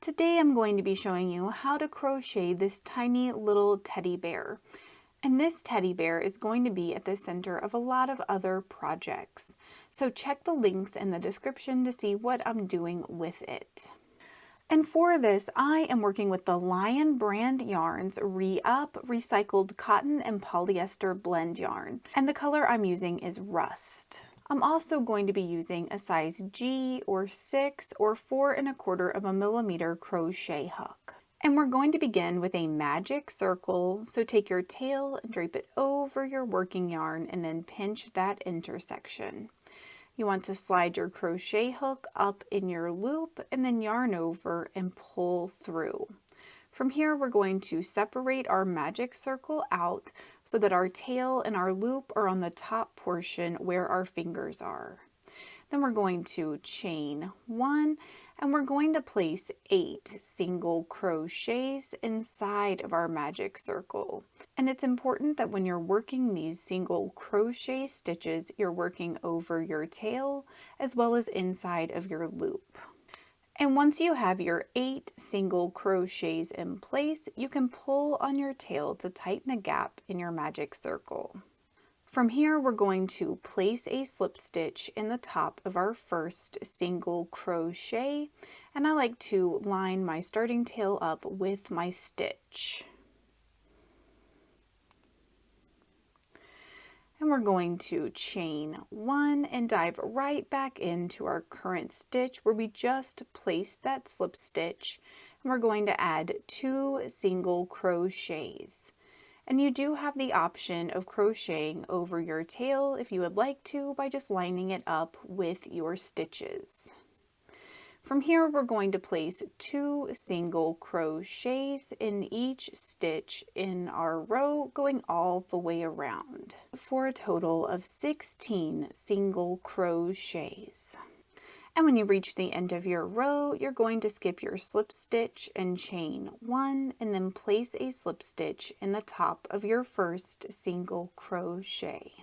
Today I'm going to be showing you how to crochet this tiny little teddy bear. And this teddy bear is going to be at the center of a lot of other projects. So check the links in the description to see what I'm doing with it. And for this, I am working with the Lion brand yarns Re-Up Recycled Cotton and Polyester Blend yarn. And the color I'm using is Rust. I'm also going to be using a size G or 6 or 4 1/4 millimeter crochet hook. And we're going to begin with a magic circle. So take your tail and drape it over your working yarn and then pinch that intersection. You want to slide your crochet hook up in your loop and then yarn over and pull through. From here, we're going to separate our magic circle out so that our tail and our loop are on the top portion where our fingers are. Then we're going to chain 1 and we're going to place 8 single crochets inside of our magic circle. And it's important that when you're working these single crochet stitches, you're working over your tail as well as inside of your loop. And once you have your 8 single crochets in place, you can pull on your tail to tighten the gap in your magic circle. From here, we're going to place a slip stitch in the top of our first single crochet, and I like to line my starting tail up with my stitch. And we're going to chain 1 and dive right back into our current stitch where we just placed that slip stitch. And we're going to add 2 single crochets. And you do have the option of crocheting over your tail if you would like to by just lining it up with your stitches. From here, we're going to place 2 single crochets in each stitch in our row, going all the way around, for a total of 16 single crochets. And when you reach the end of your row, you're going to skip your slip stitch and chain 1, and then place a slip stitch in the top of your first single crochet.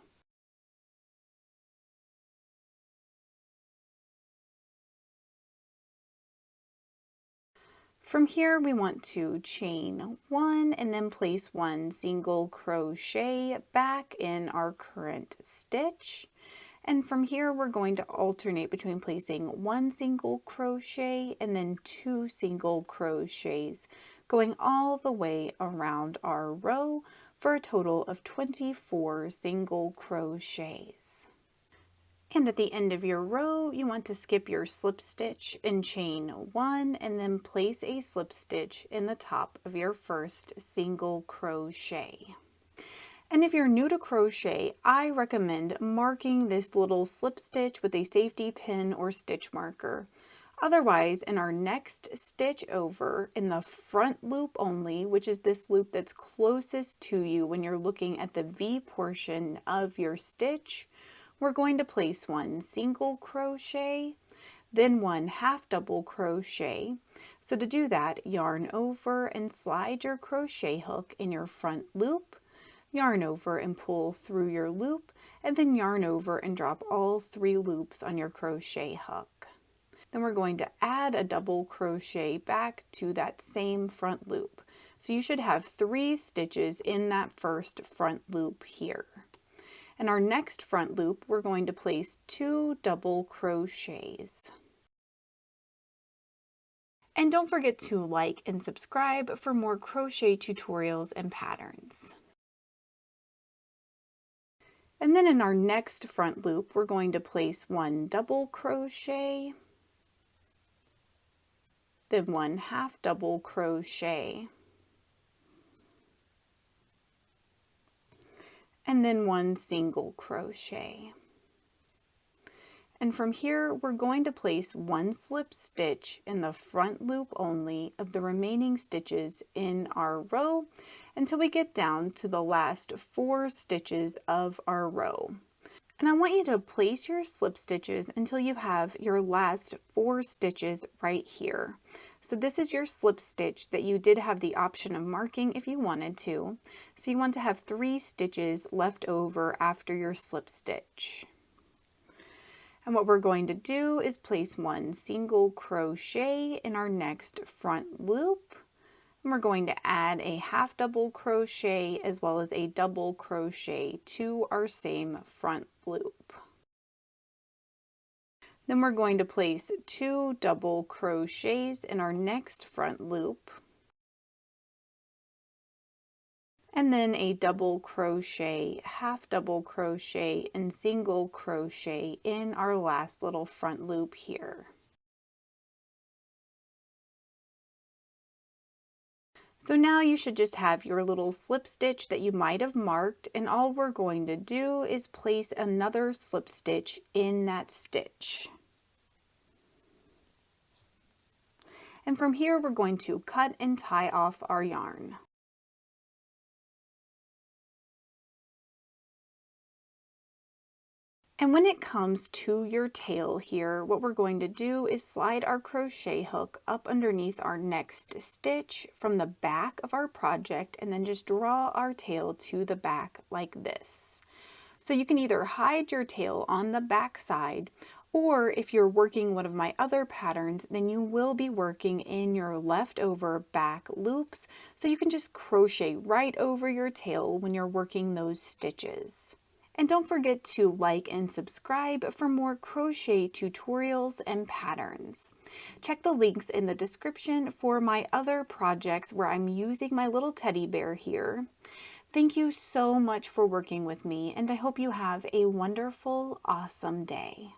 From here, we want to chain 1 and then place 1 single crochet back in our current stitch. And from here, we're going to alternate between placing 1 single crochet and then 2 single crochets, going all the way around our row for a total of 24 single crochets. And at the end of your row, you want to skip your slip stitch and chain 1 and then place a slip stitch in the top of your first single crochet. And if you're new to crochet, I recommend marking this little slip stitch with a safety pin or stitch marker. Otherwise, in our next stitch over, in the front loop only, which is this loop that's closest to you when you're looking at the V portion of your stitch, we're going to place 1 single crochet, then 1 half double crochet. So to do that, yarn over and slide your crochet hook in your front loop, yarn over and pull through your loop, and then yarn over and drop all 3 loops on your crochet hook. Then we're going to add a double crochet back to that same front loop. So you should have 3 stitches in that first front loop here. In our next front loop, we're going to place 2 double crochets. And don't forget to like and subscribe for more crochet tutorials and patterns. And then in our next front loop, we're going to place 1 double crochet, then 1 half double crochet, and then 1 single crochet. And from here, we're going to place 1 slip stitch in the front loop only of the remaining stitches in our row until we get down to the last 4 stitches of our row. And I want you to place your slip stitches until you have your last 4 stitches right here. So this is your slip stitch that you did have the option of marking if you wanted to. So you want to have 3 stitches left over after your slip stitch. And what we're going to do is place one single crochet in our next front loop. And we're going to add a half double crochet as well as a double crochet to our same front loop. Then we're going to place 2 double crochets in our next front loop. And then a double crochet, half double crochet, and single crochet in our last little front loop here. So now you should just have your little slip stitch that you might have marked, and all we're going to do is place another slip stitch in that stitch. And from here we're going to cut and tie off our yarn. And when it comes to your tail here, what we're going to do is slide our crochet hook up underneath our next stitch from the back of our project and then just draw our tail to the back like this. So you can either hide your tail on the back side, or if you're working one of my other patterns, then you will be working in your leftover back loops. So you can just crochet right over your tail when you're working those stitches. And don't forget to like and subscribe for more crochet tutorials and patterns. Check the links in the description for my other projects where I'm using my little teddy bear here. Thank you so much for working with me, and I hope you have a wonderful, awesome day.